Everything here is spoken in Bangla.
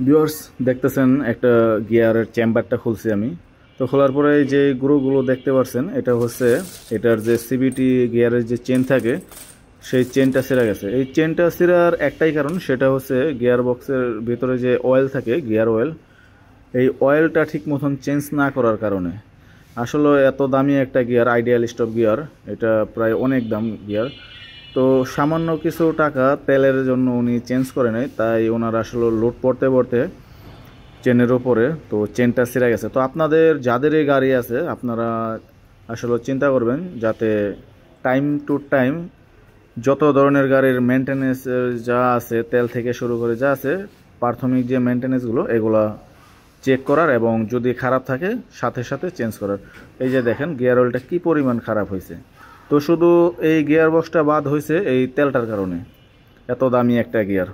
ভিউয়ার্স দেখতেছেন একটা গিয়ারের চেম্বারটা খুলছি আমি। তো খোলার পরে যে গ্রুগুলো দেখতে পাচ্ছেন এটা হচ্ছে এটার যে সিবিটি গিয়ারের যে চেন থাকে সেই চেনটা ছিঁড়া গেছে। এই চেনটা ছিঁড়ার একটাই কারণ, সেটা হচ্ছে গিয়ার বক্সের ভিতরে যে অয়েল থাকে গিয়ার অয়েল, এই অয়েলটা ঠিক মতন চেঞ্জ না করার কারণে। আসলে এত দামি একটা গিয়ার, আইডিয়াল স্টপ গিয়ার, এটা প্রায় অনেক দাম গিয়ার। তো সামান্য কিছু টাকা তেলের জন্য উনি চেঞ্জ করে নেয়, তাই ওনার আসলে লোড পড়তে পড়তে চেনের ওপরে তো চেনটা ছিঁড়ে গেছে। তো আপনাদের যাদের এই গাড়ি আছে আপনারা আসলে চিন্তা করবেন যাতে টাইম টু টাইম যত ধরনের গাড়ির মেনটেনেন্স যা আছে, তেল থেকে শুরু করে যা আছে, প্রাথমিক যে মেনটেনেন্সগুলো এগুলা চেক করার, এবং যদি খারাপ থাকে সাথে সাথে চেঞ্জ করার। এই যে দেখেন গিয়ার অয়েলটা কী পরিমাণ খারাপ হয়েছে। তো শুধু এই গিয়ার বক্সটা বাদ হয়েছে এই তেলটার কারণে, এত দামি একটা গিয়ার।